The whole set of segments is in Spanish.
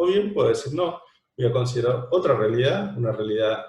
O bien puedo decir, no, voy a considerar otra realidad, una realidad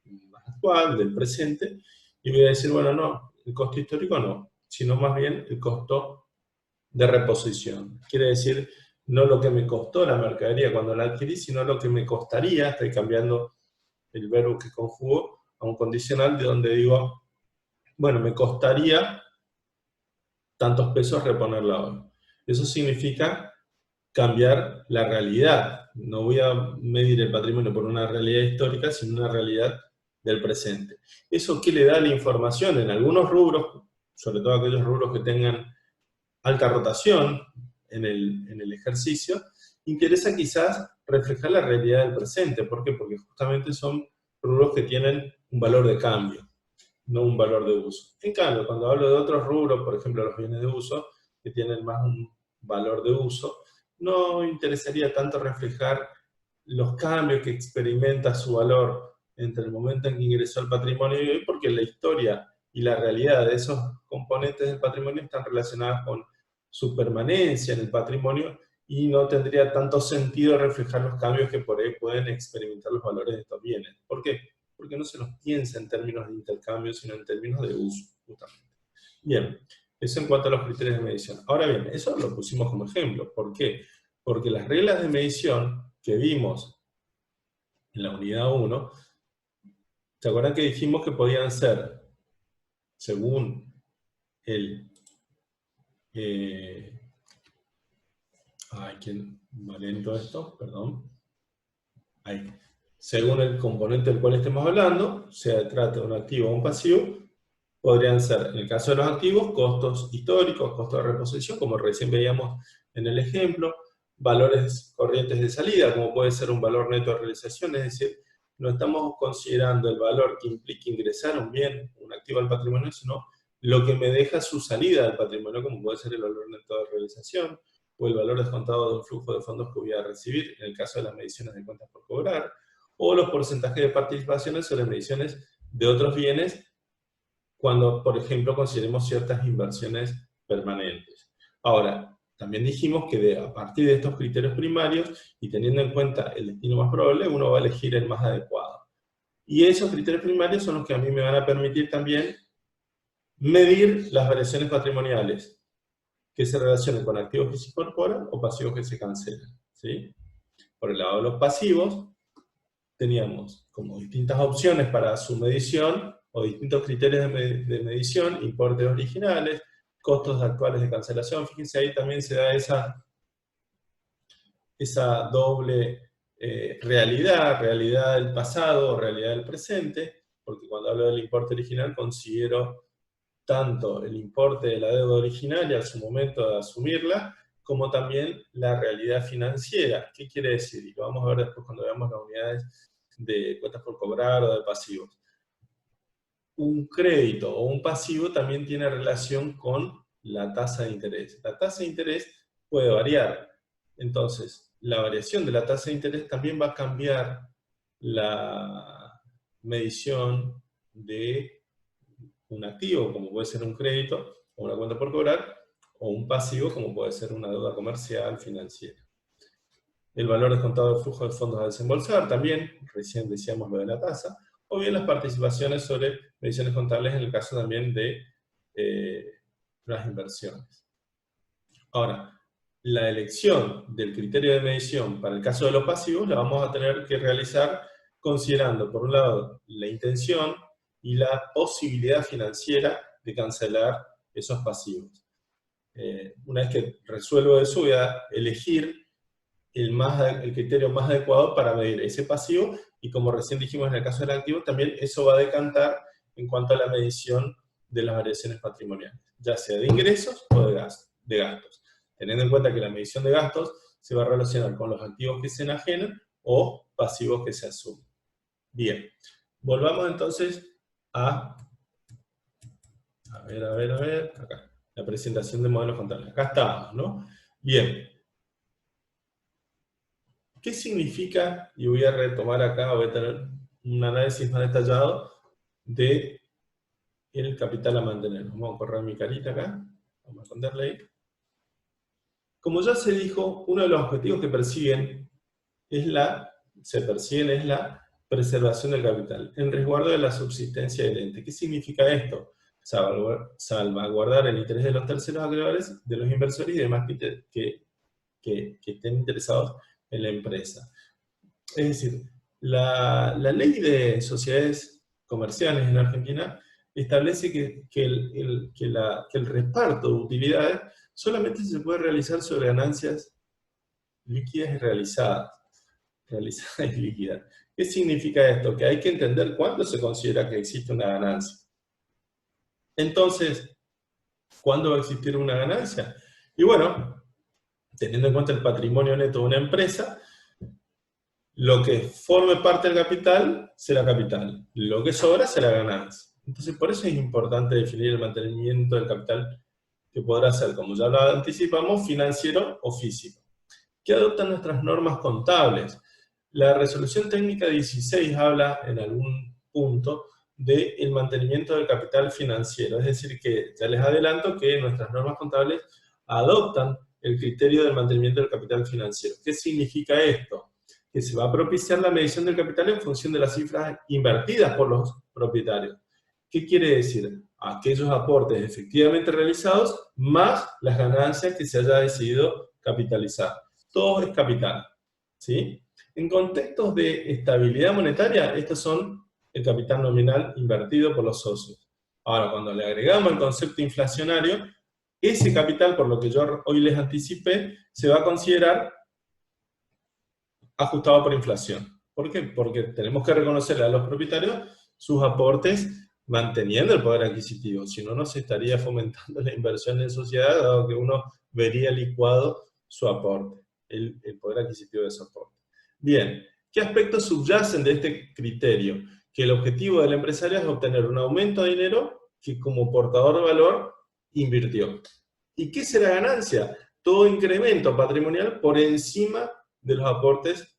más actual, del presente, y voy a decir, bueno, no, el costo histórico no, sino más bien el costo de reposición. Quiere decir, no lo que me costó la mercadería cuando la adquirí, sino lo que me costaría, estoy cambiando el verbo que conjugo a un condicional de donde digo, bueno, me costaría tantos pesos reponerla hoy. Eso significa cambiar la realidad. No voy a medir el patrimonio por una realidad histórica, sino una realidad del presente. ¿Eso qué le da la información? En algunos rubros, sobre todo aquellos rubros que tengan alta rotación en el ejercicio, interesa quizás reflejar la realidad del presente. ¿Por qué? Porque justamente son rubros que tienen un valor de cambio, no un valor de uso. En cambio, cuando hablo de otros rubros, por ejemplo los bienes de uso, que tienen más un valor de uso, no interesaría tanto reflejar los cambios que experimenta su valor entre el momento en que ingresó al patrimonio y hoy, porque la historia y la realidad de esos componentes del patrimonio están relacionadas con su permanencia en el patrimonio y no tendría tanto sentido reflejar los cambios que por ahí pueden experimentar los valores de estos bienes. ¿Por qué? Porque no se los piensa en términos de intercambio, sino en términos de uso, justamente. Bien, eso en cuanto a los criterios de medición. Ahora bien, eso lo pusimos como ejemplo. ¿Por qué? Porque las reglas de medición que vimos en la unidad 1, ¿se acuerdan que dijimos que podían ser, según el... ¿quién va lento esto? Perdón. Ahí. Según el componente del cual estemos hablando, se trata de un activo o un pasivo, podrían ser, en el caso de los activos, costos históricos, costos de reposición, como recién veíamos en el ejemplo, valores corrientes de salida, como puede ser un valor neto de realización, es decir, no estamos considerando el valor que implica ingresar un bien, un activo al patrimonio, sino lo que me deja su salida del patrimonio, como puede ser el valor neto de realización, o el valor descontado de un flujo de fondos que voy a recibir, en el caso de las mediciones de cuentas por cobrar, o los porcentajes de participaciones sobre mediciones de otros bienes, cuando, por ejemplo, consideremos ciertas inversiones permanentes. Ahora, también dijimos que a partir de estos criterios primarios, y teniendo en cuenta el destino más probable, uno va a elegir el más adecuado. Y esos criterios primarios son los que a mí me van a permitir también medir las variaciones patrimoniales que se relacionen con activos que se incorporan o pasivos que se cancelan, ¿sí? Por el lado de los pasivos, teníamos como distintas opciones para su medición, o distintos criterios de medición, importes originales, costos actuales de cancelación. Fíjense, ahí también se da esa doble realidad del pasado o realidad del presente, porque cuando hablo del importe original considero tanto el importe de la deuda originaria a su momento de asumirla, como también la realidad financiera. ¿Qué quiere decir? Y lo vamos a ver después cuando veamos las unidades de cuentas por cobrar o de pasivos. Un crédito o un pasivo también tiene relación con la tasa de interés. La tasa de interés puede variar. Entonces, la variación de la tasa de interés también va a cambiar la medición de un activo, como puede ser un crédito o una cuenta por cobrar, o un pasivo, como puede ser una deuda comercial, financiera. El valor descontado del flujo de fondos a desembolsar, también, recién decíamos lo de la tasa, o bien las participaciones sobre mediciones contables en el caso también de las inversiones. Ahora, la elección del criterio de medición para el caso de los pasivos la vamos a tener que realizar considerando, por un lado, la intención y la posibilidad financiera de cancelar esos pasivos. Una vez que resuelvo eso, voy a elegir el criterio más adecuado para medir ese pasivo, y como recién dijimos en el caso del activo, también eso va a decantar en cuanto a la medición de las variaciones patrimoniales, ya sea de ingresos o de gastos. Teniendo en cuenta que la medición de gastos se va a relacionar con los activos que se enajenan o pasivos que se asumen. Bien, volvamos entonces a ver, acá, la presentación de modelos contables. Acá estamos, ¿no? Bien. ¿Qué significa? Y voy a retomar acá, voy a tener un análisis más detallado de el capital a mantener. Vamos a correr mi carita acá, vamos a ponerle ahí. Como ya se dijo, uno de los objetivos que persiguen se persiguen es la preservación del capital, en resguardo de la subsistencia del ente. ¿Qué significa esto? Salvaguardar el interés de los terceros acreedores, de los inversores y demás que estén interesados en la empresa. Es decir, la ley de sociedades comerciales en Argentina establece que el reparto de utilidades solamente se puede realizar sobre ganancias líquidas y realizadas y líquidas. ¿Qué significa esto? Que hay que entender cuándo se considera que existe una ganancia. Entonces, ¿cuándo va a existir una ganancia? Y bueno, teniendo en cuenta el patrimonio neto de una empresa, lo que forme parte del capital será capital, lo que sobra será ganancia. Entonces, por eso es importante definir el mantenimiento del capital, que podrá ser, como ya lo anticipamos, financiero o físico. ¿Qué adoptan nuestras normas contables? La resolución técnica 16 habla en algún punto del mantenimiento del capital financiero, es decir, que ya les adelanto que nuestras normas contables adoptan el criterio del mantenimiento del capital financiero. ¿Qué significa esto? Que se va a propiciar la medición del capital en función de las cifras invertidas por los propietarios. ¿Qué quiere decir? Aquellos aportes efectivamente realizados más las ganancias que se haya decidido capitalizar. Todo es capital, ¿sí? En contextos de estabilidad monetaria, estos son el capital nominal invertido por los socios. Ahora, cuando le agregamos el concepto inflacionario, ese capital, por lo que yo hoy les anticipé, se va a considerar ajustado por inflación. ¿Por qué? Porque tenemos que reconocerle a los propietarios sus aportes manteniendo el poder adquisitivo. Si no, no se estaría fomentando la inversión en sociedad, dado que uno vería licuado su aporte, el poder adquisitivo de su aporte. Bien, ¿qué aspectos subyacen de este criterio? Que el objetivo del empresario es obtener un aumento de dinero que como portador de valor invirtió. ¿Y qué será ganancia? Todo incremento patrimonial por encima de los aportes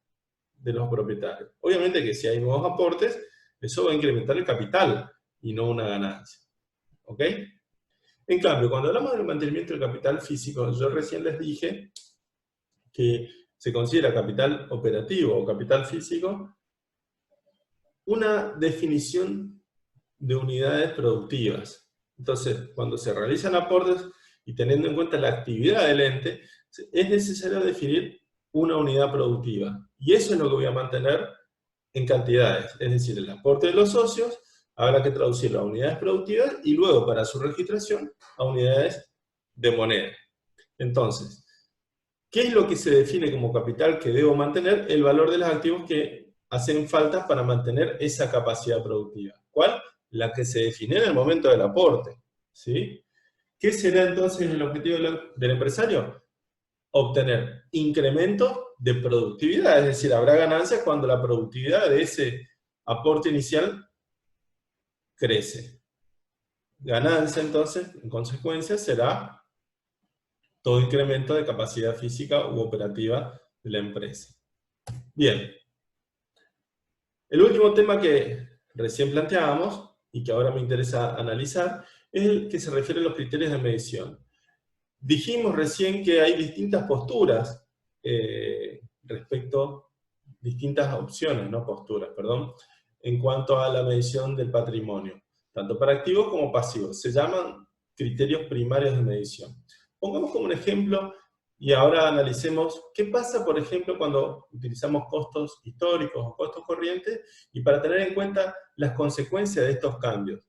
de los propietarios. Obviamente que si hay nuevos aportes, eso va a incrementar el capital y no una ganancia. ¿Ok? En cambio, cuando hablamos del mantenimiento del capital físico, yo recién les dije que se considera capital operativo o capital físico una definición de unidades productivas. Entonces, cuando se realizan aportes y teniendo en cuenta la actividad del ente, es necesario definir una unidad productiva. Y eso es lo que voy a mantener en cantidades. Es decir, el aporte de los socios habrá que traducirlo a unidades productivas y luego, para su registración, a unidades de moneda. Entonces, ¿qué es lo que se define como capital que debo mantener? El valor de los activos que hacen falta para mantener esa capacidad productiva. ¿Cuál? La que se define en el momento del aporte. ¿Sí? ¿Qué será entonces el objetivo del empresario? Obtener incremento de productividad, es decir, habrá ganancias cuando la productividad de ese aporte inicial crece. Ganancia, entonces, en consecuencia, será todo incremento de capacidad física u operativa de la empresa. Bien. El último tema que recién planteábamos, y que ahora me interesa analizar, es el que se refiere a los criterios de medición. Dijimos recién que hay distintas posturas distintas opciones, no posturas, perdón, en cuanto a la medición del patrimonio, tanto para activos como pasivos. Se llaman criterios primarios de medición. Pongamos como un ejemplo, y ahora analicemos qué pasa, por ejemplo, cuando utilizamos costos históricos o costos corrientes, y para tener en cuenta las consecuencias de estos cambios.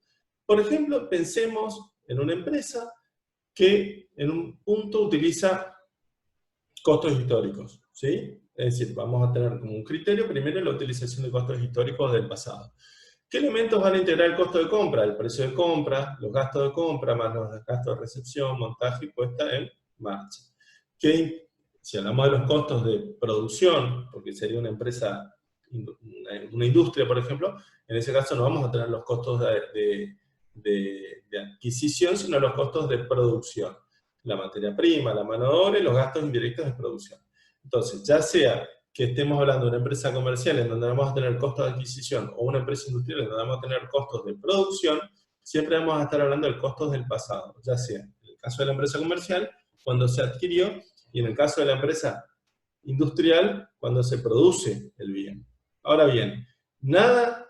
Por ejemplo, pensemos en una empresa que en un punto utiliza costos históricos, ¿sí? Es decir, vamos a tener como un criterio primero la utilización de costos históricos del pasado. ¿Qué elementos van a integrar el costo de compra? El precio de compra, los gastos de compra, más los gastos de recepción, montaje y puesta en marcha. Si hablamos de los costos de producción, porque sería una empresa, una industria, por ejemplo, en ese caso no vamos a tener los costos de adquisición, sino los costos de producción. La materia prima, la mano de obra y los gastos indirectos de producción. Entonces, ya sea que estemos hablando de una empresa comercial en donde vamos a tener costos de adquisición o una empresa industrial en donde vamos a tener costos de producción, siempre vamos a estar hablando de costos del pasado, ya sea en el caso de la empresa comercial, cuando se adquirió, y en el caso de la empresa industrial cuando se produce el bien. Ahora bien, nada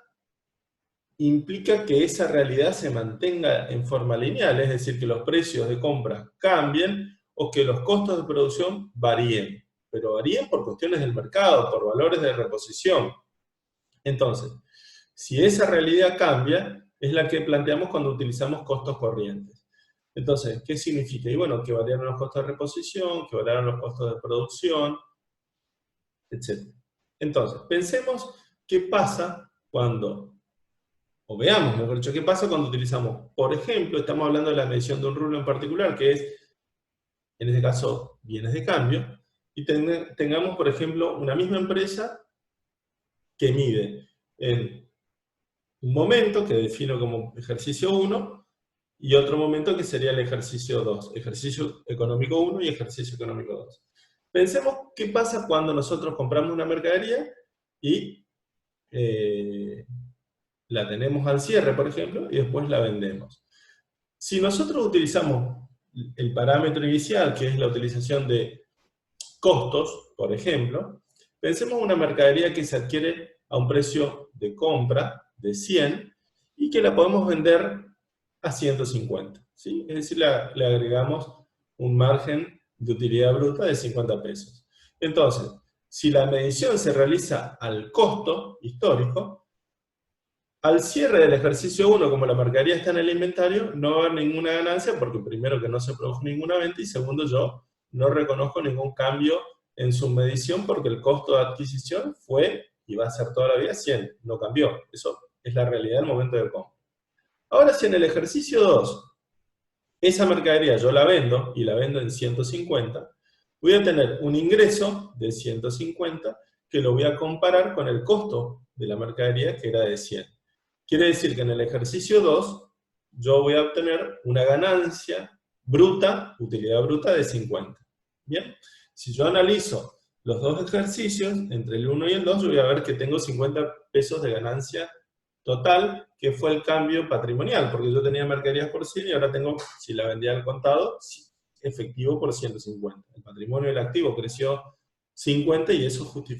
implica que esa realidad se mantenga en forma lineal, es decir, que los precios de compra cambien o que los costos de producción varíen, pero varíen por cuestiones del mercado, por valores de reposición. Entonces, si esa realidad cambia, es la que planteamos cuando utilizamos costos corrientes. Entonces, ¿qué significa? Y bueno, que variaron los costos de reposición, que variaron los costos de producción, etc. Entonces, pensemos qué pasa cuando, o veamos, mejor dicho, qué pasa cuando utilizamos, por ejemplo, estamos hablando de la medición de un rubro en particular, que es, en este caso, bienes de cambio, y tengamos, por ejemplo, una misma empresa que mide en un momento, que defino como ejercicio 1, y otro momento que sería el ejercicio 2, ejercicio económico 1 y ejercicio económico 2. Pensemos qué pasa cuando nosotros compramos una mercadería y la tenemos al cierre, por ejemplo, y después la vendemos. Si nosotros utilizamos el parámetro inicial, que es la utilización de costos, por ejemplo, pensemos una mercadería que se adquiere a un precio de compra de 100 y que la podemos vender a 150, ¿sí? Es decir, le agregamos un margen de utilidad bruta de 50 pesos. Entonces, si la medición se realiza al costo histórico, al cierre del ejercicio 1, como la mercadería está en el inventario, no va a haber ninguna ganancia porque primero que no se produjo ninguna venta y segundo yo no reconozco ningún cambio en su medición porque el costo de adquisición fue y va a ser toda la vida 100, no cambió. Eso es la realidad del momento de compra. Ahora si en el ejercicio 2 esa mercadería yo la vendo y la vendo en 150, voy a tener un ingreso de 150 que lo voy a comparar con el costo de la mercadería que era de 100. Quiere decir que en el ejercicio 2 yo voy a obtener una ganancia bruta, utilidad bruta de 50. ¿Bien? Si yo analizo los dos ejercicios, entre el 1 y el 2, yo voy a ver que tengo 50 pesos de ganancia total, que fue el cambio patrimonial, porque yo tenía mercaderías por 100 y ahora tengo, si la vendía al contado, efectivo por 150. El patrimonio del activo creció 50 y eso justifica